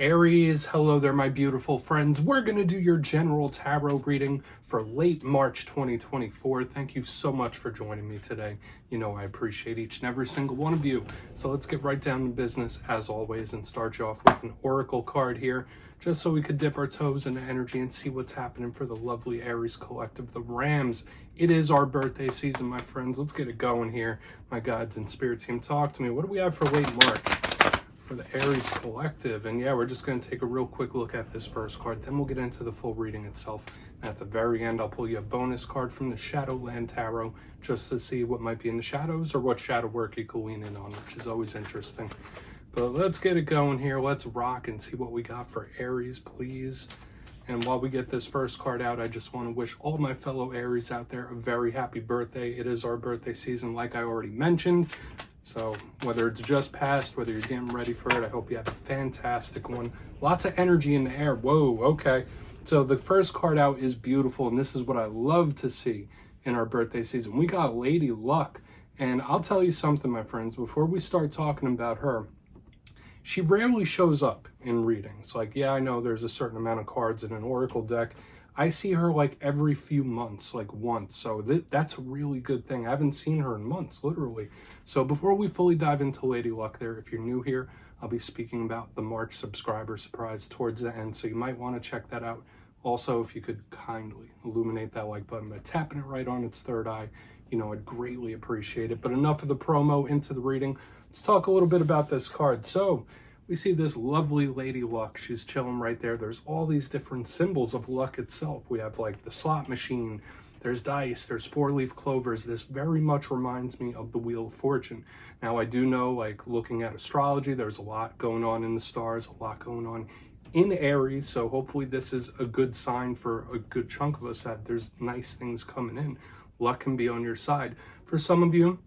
Aries, hello there, my beautiful friends. We're going to do your general tarot reading for late March 2024. Thank you so much for joining me today. You know I appreciate each and every single one of you. So let's get right down to business as always and start you off with an oracle card here, just so we could dip our toes into energy and see what's happening for the lovely Aries collective, the Rams. It is our birthday season, my friends. Let's get it going here. My guides and spirit team, talk to me. What do we have for late March for the Aries collective? And yeah, we're just going to take a real quick look at this first card, then we'll get into the full reading itself. And at the very end, I'll pull you a bonus card from the Shadowland Tarot just to see what might be in the shadows or what shadow work you can lean in on, which is always interesting. But let's get it going here. Let's rock and see what we got for Aries, please. And while we get this first card out, I just want to wish all my fellow Aries out there a very happy birthday. It is our birthday season, like I already mentioned. So whether it's just passed, whether you're getting ready for it, I hope you have a fantastic one. Lots of energy in the air. Whoa, okay. So the first card out is beautiful, and this is what I love to see in our birthday season. We got Lady Luck, and I'll tell you something, my friends, before we start talking about her. She rarely shows up in readings. Like, yeah, I know there's a certain amount of cards in an oracle deck. I see her like every few months, like once. So that's a really good thing. I haven't seen her in months, literally. So before we fully dive into Lady Luck there, if you're new here, I'll be speaking about the March subscriber surprise towards the end. So you might want to check that out. Also, if you could kindly illuminate that like button by tapping it right on its third eye, you know, I'd greatly appreciate it. But enough of the promo, into the reading. Let's talk a little bit about this card. So we see this lovely Lady Luck. She's chilling right there. There's all these different symbols of luck itself. We have like the slot machine, there's dice, there's four-leaf clovers. This very much reminds me of the Wheel of Fortune. Now, I do know, like looking at astrology, there's a lot going on in the stars, a lot going on in Aries. So hopefully this is a good sign for a good chunk of us that there's nice things coming in. Luck can be on your side. For some of you,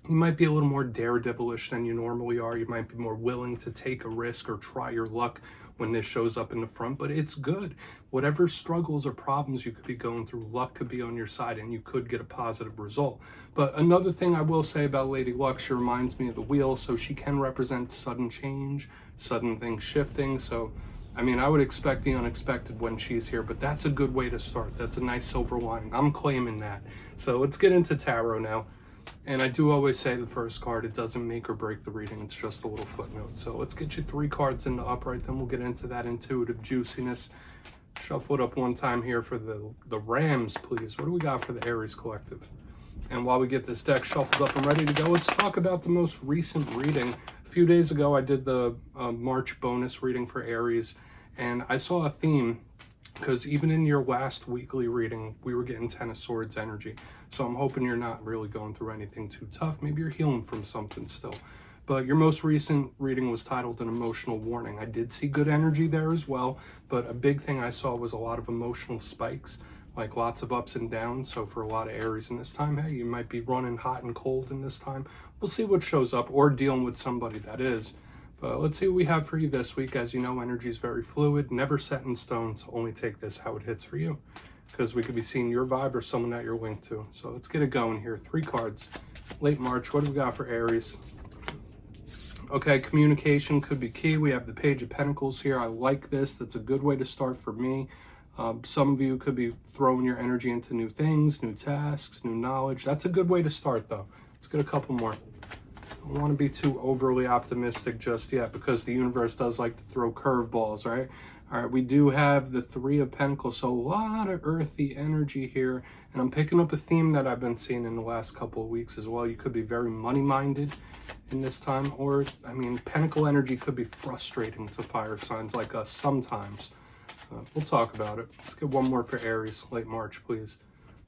you might be a little more daredevilish than you normally are. You might be more willing to take a risk or try your luck when this shows up in the front, but it's good. Whatever struggles or problems you could be going through, luck could be on your side and you could get a positive result. But another thing I will say about Lady Luck, she reminds me of the wheel, so she can represent sudden change, sudden things shifting. So, I mean, I would expect the unexpected when she's here, but that's a good way to start. That's a nice silver lining. I'm claiming that. So let's get into tarot now. And I do always say the first card, it doesn't make or break the reading. It's just a little footnote. So let's get you 3 cards in the upright. Then we'll get into that intuitive juiciness. Shuffle it up one time here for the Rams, please. What do we got for the Aries collective? And while we get this deck shuffled up and ready to go, let's talk about the most recent reading. A few days ago, I did the March bonus reading for Aries. And I saw a theme, because even in your last weekly reading, we were getting 10 of Swords energy. So I'm hoping you're not really going through anything too tough. Maybe you're healing from something still. But your most recent reading was titled An Emotional Warning. I did see good energy there as well, but a big thing I saw was a lot of emotional spikes, like lots of ups and downs. So for a lot of Aries in this time, hey, you might be running hot and cold in this time. We'll see what shows up, or dealing with somebody that is. But let's see what we have for you this week. As you know, energy is very fluid, never set in stone, so only take this how it hits for you, because we could be seeing your vibe or someone that you're linked to. So let's get it going here. 3 cards. Late March, what do we got for Aries? Okay, communication could be key. We have the Page of Pentacles here. I like this. That's a good way to start for me. Some of you could be throwing your energy into new things, new tasks, new knowledge. That's a good way to start, though. Let's get a couple more. I don't want to be too overly optimistic just yet, because the universe does like to throw curveballs, right? All right, we do have the 3 of Pentacles, so a lot of earthy energy here. And I'm picking up a theme that I've been seeing in the last couple of weeks as well. You could be very money-minded in this time, or, I mean, Pentacle energy could be frustrating to fire signs like us sometimes. We'll talk about it. Let's get one more for Aries, late March, please.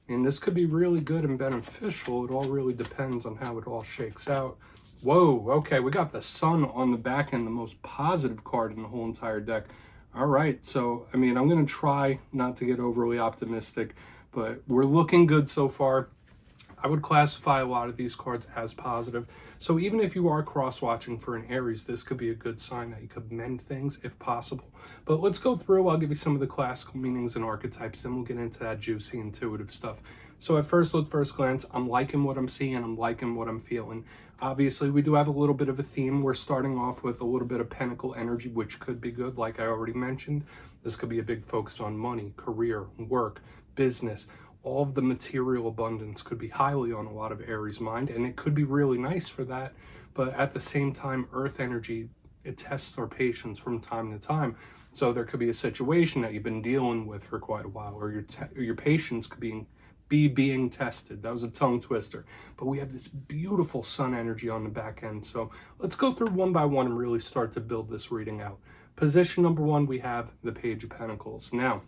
I mean, this could be really good and beneficial. It all really depends on how it all shakes out. Whoa, okay, we got the Sun on the back end, the most positive card in the whole entire deck. All right, so, I mean, I'm going to try not to get overly optimistic, but we're looking good so far. I would classify a lot of these cards as positive. So even if you are cross-watching for an Aries, this could be a good sign that you could mend things if possible. But let's go through. I'll give you some of the classical meanings and archetypes, then we'll get into that juicy intuitive stuff. So at first glance, I'm liking what I'm seeing, I'm liking what I'm feeling. Obviously, we do have a little bit of a theme. We're starting off with a little bit of pentacle energy, which could be good, like I already mentioned. This could be a big focus on money, career, work, business. All of the material abundance could be highly on a lot of Aries' mind, and it could be really nice for that. But at the same time, earth energy, it tests our patience from time to time. So there could be a situation that you've been dealing with for quite a while, or your patience could be being tested. That was a tongue twister. But we have this beautiful sun energy on the back end. So let's go through one by one and really start to build this reading out. Position number 1, we have the Page of Pentacles. Now,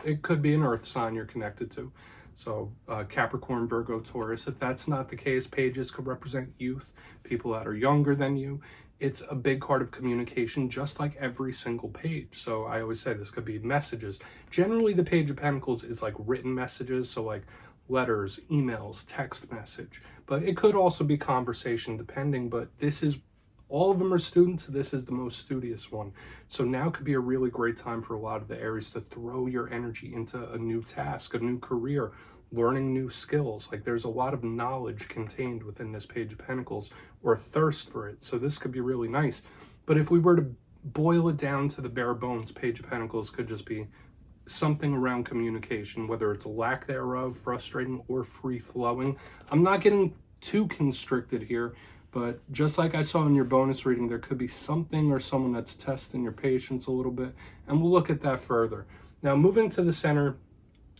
it could be an earth sign you're connected to. So Capricorn, Virgo, Taurus. If that's not the case, pages could represent youth, people that are younger than you. It's a big card of communication, just like every single page. So I always say this could be messages. Generally, the Page of Pentacles is like written messages, so like letters, emails, text message. But it could also be conversation, depending. But this is, all of them are students. This is the most studious one. So now could be a really great time for a lot of the Aries to throw your energy into a new task, a new career, learning new skills. Like there's a lot of knowledge contained within this Page of Pentacles, or thirst for it. So this could be really nice. But if we were to boil it down to the bare bones, Page of Pentacles could just be something around communication, whether it's a lack thereof, frustrating, or free-flowing. I'm not getting too constricted here, but just like I saw in your bonus reading, there could be something or someone that's testing your patience a little bit, and we'll look at that further. Now, moving to the center,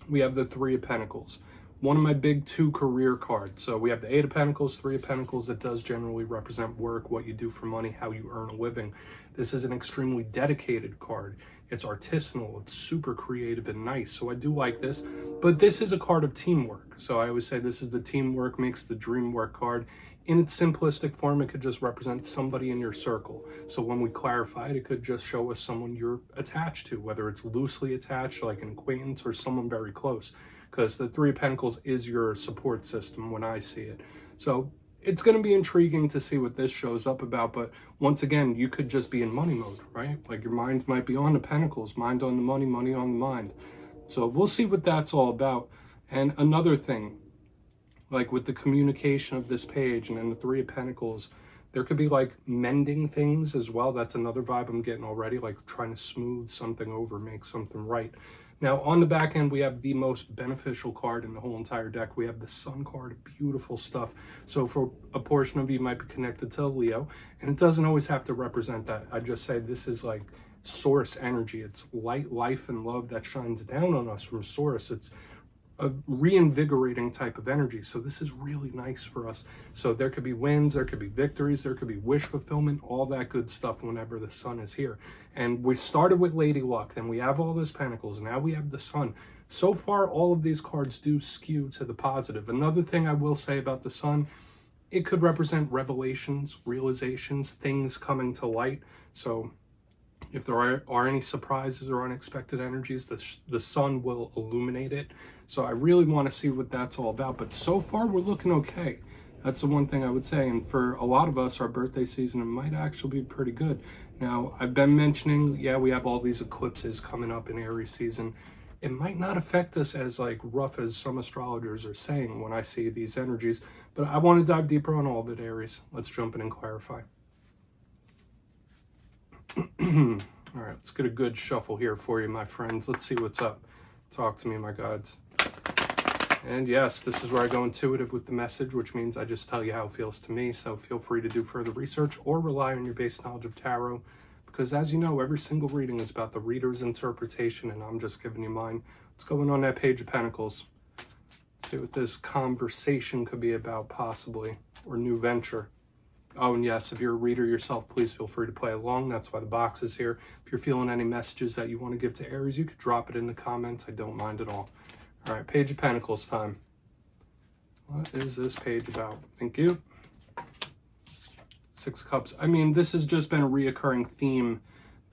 we have the Three of Pentacles, one of my big 2 career cards. So we have the Eight of Pentacles, Three of Pentacles. That does generally represent work, what you do for money, how you earn a living. This is an extremely dedicated card. It's artisanal, it's super creative and nice. So I do like this, but this is a card of teamwork. So I always say this is the teamwork makes the dream work card. In its simplistic form, it could just represent somebody in your circle. So when we clarify it, it could just show us someone you're attached to, whether it's loosely attached, like an acquaintance, or someone very close. Because the Three of Pentacles is your support system when I see it. So it's going to be intriguing to see what this shows up about. But once again, you could just be in money mode, right? Like your mind might be on the Pentacles, mind on the money, money on the mind. So we'll see what that's all about. And another thing, like with the communication of this page and then the Three of Pentacles, there could be like mending things as well. That's another vibe I'm getting already, like trying to smooth something over, make something right. Now on the back end, we have the most beneficial card in the whole entire deck. We have the Sun card, beautiful stuff. So for a portion of you might be connected to Leo, and it doesn't always have to represent that. I just say this is like source energy. It's light, life, and love that shines down on us from source. It's a reinvigorating type of energy. So this is really nice for us. So there could be wins, there could be victories, there could be wish fulfillment, all that good stuff whenever the sun is here. And we started with Lady Luck, then we have all those pentacles, now we have the sun. So far, all of these cards do skew to the positive. Another thing I will say about the sun, it could represent revelations, realizations, things coming to light. So if there are any surprises or unexpected energies, the sun will illuminate it. So I really want to see what that's all about. But so far, we're looking okay. That's the one thing I would say. And for a lot of us, our birthday season, it might actually be pretty good. Now, I've been mentioning, yeah, we have all these eclipses coming up in Aries season. It might not affect us as like rough as some astrologers are saying when I see these energies. But I want to dive deeper on all of it, Aries. Let's jump in and clarify. All right, let's get a good shuffle here for you, my friends. Let's see what's up. Talk to me, my gods. And yes, this is where I go intuitive with the message, which means I just tell you how it feels to me. So feel free to do further research or rely on your base knowledge of tarot. Because as you know, every single reading is about the reader's interpretation, and I'm just giving you mine. What's going on that Page of Pentacles? Let's see what this conversation could be about, possibly, or new venture. Oh, and yes, if you're a reader yourself, please feel free to play along. That's why the box is here. If you're feeling any messages that you want to give to Aries, you could drop it in the comments. I don't mind at all. All right, Page of Pentacles time. What is this page about? Thank you. Six of Cups. I mean, this has just been a reoccurring theme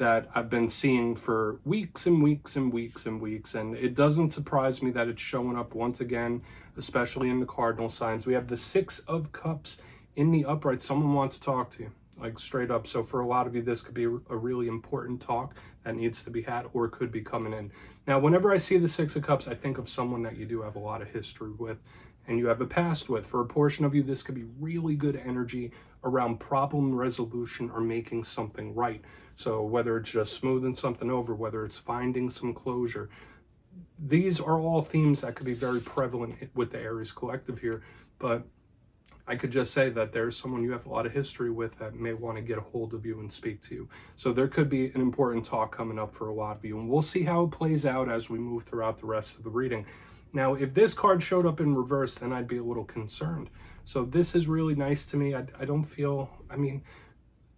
that I've been seeing for weeks and weeks and weeks and weeks. And it doesn't surprise me that it's showing up once again, especially in the cardinal signs. We have the 6 of Cups in the upright. Someone wants to talk to you, like straight up. So for a lot of you, this could be a really important talk that needs to be had or could be coming in. Now, whenever I see the 6 of Cups, I think of someone that you do have a lot of history with and you have a past with. For a portion of you, this could be really good energy around problem resolution or making something right. So whether it's just smoothing something over, whether it's finding some closure, these are all themes that could be very prevalent with the Aries collective here. But I could just say that there's someone you have a lot of history with that may want to get a hold of you and speak to you. So there could be an important talk coming up for a lot of you. And we'll see how it plays out as we move throughout the rest of the reading. Now, if this card showed up in reverse, then I'd be a little concerned. So this is really nice to me. I don't feel, I mean,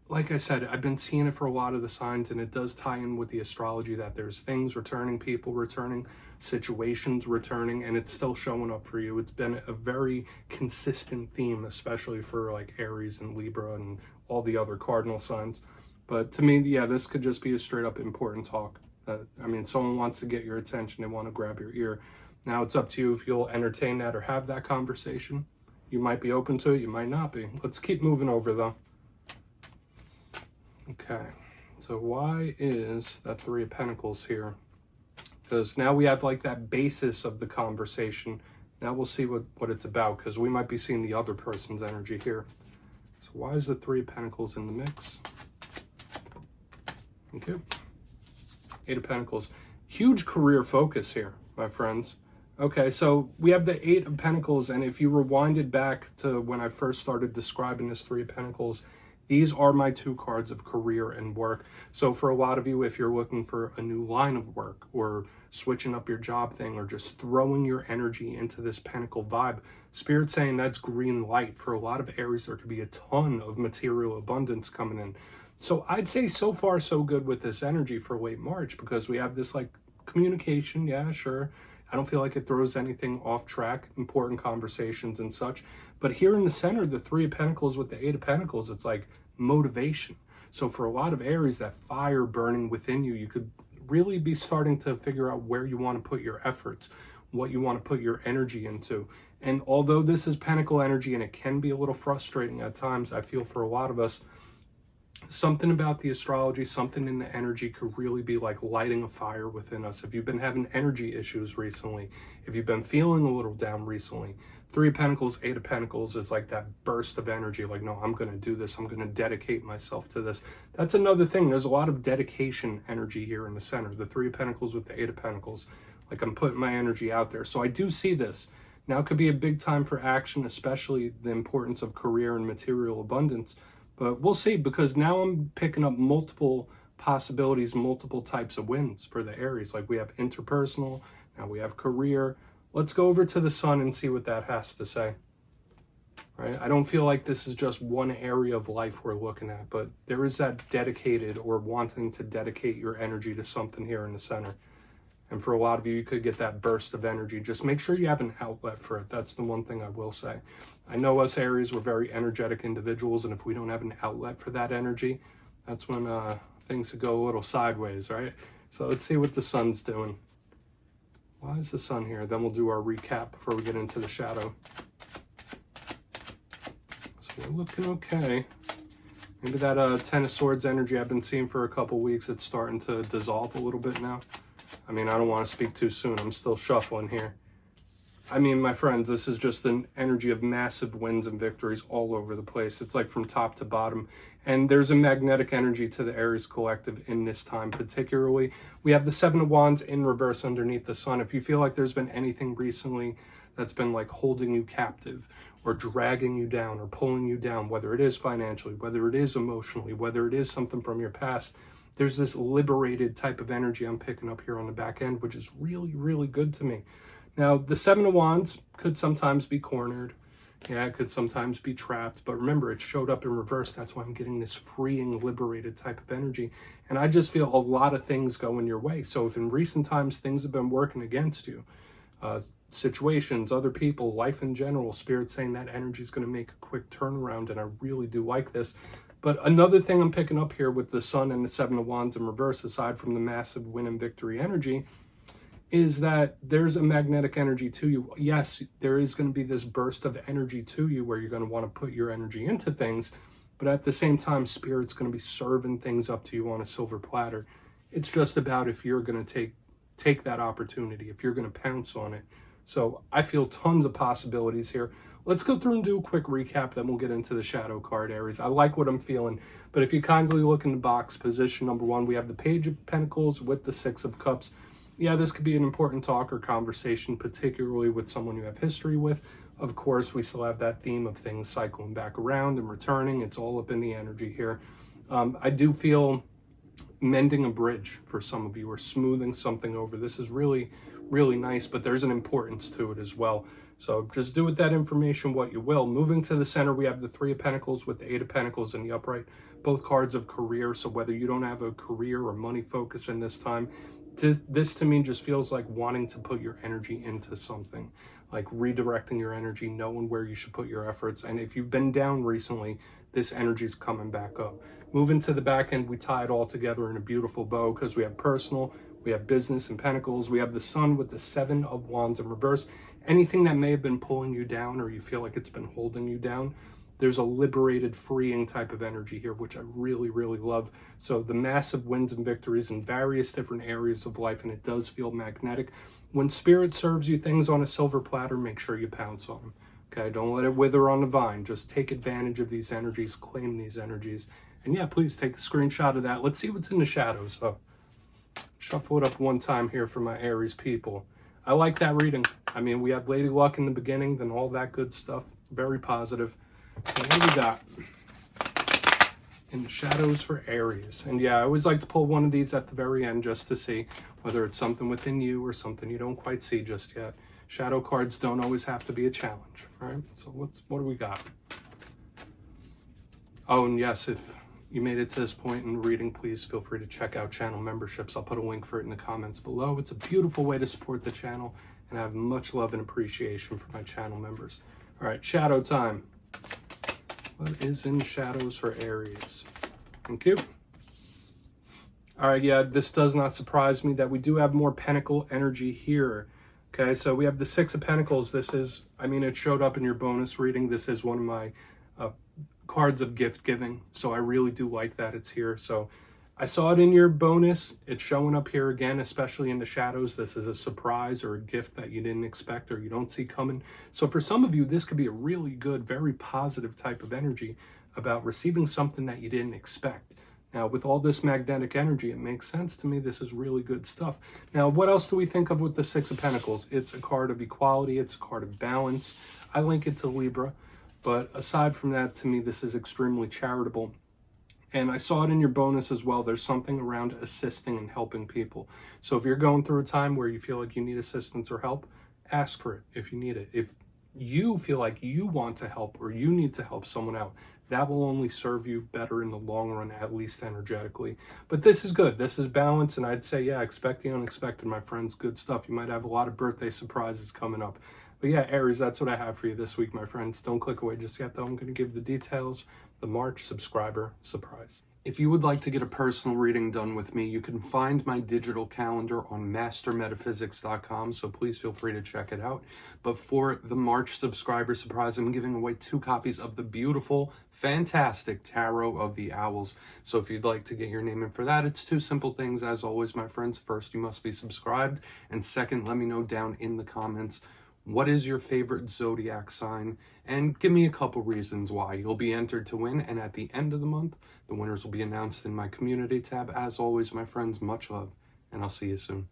like I said, I've been seeing it for a lot of the signs, and it does tie in with the astrology that there's things returning, people returning, situations returning, and it's still showing up for you. It's been a very consistent theme, especially for like Aries and Libra and all the other cardinal signs. But to me, yeah, this could just be a straight up important talk. I mean, someone wants to get your attention. They want to grab your ear. Now it's up to you if you'll entertain that or have that conversation. You might be open to it, you might not be. Let's keep moving over though. Okay, so why is that 3 of Pentacles here? Because now we have like that basis of the conversation. Now we'll see what it's about, because we might be seeing the other person's energy here. So why is the 3 of Pentacles in the mix? Okay. 8 of Pentacles. Huge career focus here, my friends. Okay, so we have the 8 of Pentacles, and if you rewinded back to when I first started describing this 3 of Pentacles, these are my 2 cards of career and work. So for a lot of you, if you're looking for a new line of work or switching up your job thing or just throwing your energy into this Pentacle vibe, Spirit's saying that's green light. For a lot of Aries, there could be a ton of material abundance coming in. So I'd say so far so good with this energy for late March, because we have this like communication, yeah, sure. I don't feel like it throws anything off track, important conversations and such. But here in the center, the 3 of Pentacles with the 8 of Pentacles, it's like motivation. So for a lot of Aries, that fire burning within you, you could really be starting to figure out where you want to put your efforts, what you want to put your energy into. And although this is Pentacle energy and it can be a little frustrating at times, I feel for a lot of us, something about the astrology, something in the energy could really be like lighting a fire within us. If you've been having energy issues recently, if you've been feeling a little down recently, 3 of Pentacles, 8 of Pentacles is like that burst of energy. Like, no, I'm going to do this. I'm going to dedicate myself to this. That's another thing. There's a lot of dedication energy here in the center. The 3 of Pentacles with the 8 of Pentacles. Like, I'm putting my energy out there. So I do see this. Now could be a big time for action, especially the importance of career and material abundance. But we'll see, because now I'm picking up multiple possibilities, multiple types of wins for the Aries. Like we have interpersonal, now we have career. Let's go over to the Sun and see what that has to say. Right? I don't feel like this is just one area of life we're looking at, but there is that dedicated or wanting to dedicate your energy to something here in the center. And for a lot of you, you could get that burst of energy. Just make sure you have an outlet for it. That's the one thing I will say. I know us Aries, we're very energetic individuals, and if we don't have an outlet for that energy, that's when things could go a little sideways, right? So let's see what the Sun's doing. Why is the Sun here? Then we'll do our recap before we get into the shadow. So we're looking okay. Maybe that 10 of Swords energy I've been seeing for a couple weeks, it's starting to dissolve a little bit now. I mean, I don't want to speak too soon. I'm still shuffling here. I mean, my friends, this is just an energy of massive wins and victories all over the place. It's like from top to bottom. And there's a magnetic energy to the Aries collective in this time particularly. We have the 7 of Wands in reverse underneath the Sun. If you feel like there's been anything recently that's been like holding you captive or dragging you down or pulling you down, whether it is financially, whether it is emotionally, whether it is something from your past, there's this liberated type of energy I'm picking up here on the back end, which is really, really good to me. Now, the 7 of Wands could sometimes be cornered. Yeah, it could sometimes be trapped. But remember, it showed up in reverse. That's why I'm getting this freeing, liberated type of energy. And I just feel a lot of things going your way. So if in recent times things have been working against you, situations, other people, life in general, Spirit saying that energy is going to make a quick turnaround. And I really do like this. But another thing I'm picking up here with the Sun and the Seven of Wands in reverse, aside from the massive win and victory energy, is that there's a magnetic energy to you. Yes, there is going to be this burst of energy to you where you're going to want to put your energy into things, but at the same time, Spirit's going to be serving things up to you on a silver platter. It's just about if you're going to take that opportunity, if you're going to pounce on it. So I feel tons of possibilities here. Let's go through and do a quick recap, then we'll get into the shadow card, Aries. I like what I'm feeling, but if you kindly look in the box, position number 1, we have the Page of Pentacles with the Six of Cups. Yeah, this could be an important talk or conversation, particularly with someone you have history with. Of course, we still have that theme of things cycling back around and returning. It's all up in the energy here. I do feel mending a bridge for some of you, or smoothing something over. This is really, really nice, but there's an importance to it as well. So just do with that information what you will. Moving to the center, we have the Three of Pentacles with the Eight of Pentacles in the upright. Both cards of career, so whether you don't have a career or money focus in this time, this to me just feels like wanting to put your energy into something, like redirecting your energy, knowing where you should put your efforts. And if you've been down recently, this energy is coming back up. Moving to the back end, we tie it all together in a beautiful bow because we have personal, we have business and pentacles, we have the Sun with the Seven of Wands in reverse. Anything that may have been pulling you down or you feel like it's been holding you down, there's a liberated, freeing type of energy here, which I really, really love. So the massive wins and victories in various different areas of life, and it does feel magnetic. When Spirit serves you things on a silver platter, make sure you pounce on them. Okay, don't let it wither on the vine. Just take advantage of these energies, claim these energies. And yeah, please take a screenshot of that. Let's see what's in the shadows, though. Shuffle it up one time here for my Aries people. I like that reading. I mean, we had Lady Luck in the beginning, then all that good stuff. Very positive. So what do we got in the shadows for Aries? And yeah, I always like to pull one of these at the very end just to see whether it's something within you or something you don't quite see just yet. Shadow cards don't always have to be a challenge, right? So what do we got? Oh, and yes, if you made it to this point in the reading, please feel free to check out channel memberships. I'll put a link for it in the comments below. It's a beautiful way to support the channel, and I have much love and appreciation for my channel members. All right, shadow time. What is in shadows for Aries? Thank you. All right, yeah, this does not surprise me that we do have more pentacle energy here. Okay, so we have the Six of Pentacles. This is, I mean, it showed up in your bonus reading. This is one of my cards of gift giving. So I really do like that it's here. So I saw it in your bonus. It's showing up here again, especially in the shadows. This is a surprise or a gift that you didn't expect or you don't see coming. So for some of you, this could be a really good, very positive type of energy about receiving something that you didn't expect. Now, with all this magnetic energy, it makes sense to me. This is really good stuff. Now, what else do we think of with the Six of Pentacles? It's a card of equality. It's a card of balance. I link it to Libra. But aside from that, to me, this is extremely charitable. And I saw it in your bonus as well. There's something around assisting and helping people. So if you're going through a time where you feel like you need assistance or help, ask for it if you need it. If you feel like you want to help or you need to help someone out, that will only serve you better in the long run, at least energetically. But this is good. This is balance. And I'd say, yeah, expect the unexpected, my friends. Good stuff. You might have a lot of birthday surprises coming up. But yeah, Aries, that's what I have for you this week, my friends. Don't click away just yet, though. I'm going to give the details, the March subscriber surprise. If you would like to get a personal reading done with me, you can find my digital calendar on mastermetaphysics.com, so please feel free to check it out. But for the March subscriber surprise, I'm giving away 2 copies of the beautiful, fantastic Tarot of the Owls. So if you'd like to get your name in for that, it's 2 simple things, as always, my friends. First, you must be subscribed, and second, let me know down in the comments what is your favorite zodiac sign, and give me a couple reasons why. You'll be entered to win, and at the end of the month, the winners will be announced in my community tab. As always, my friends, much love, and I'll see you soon.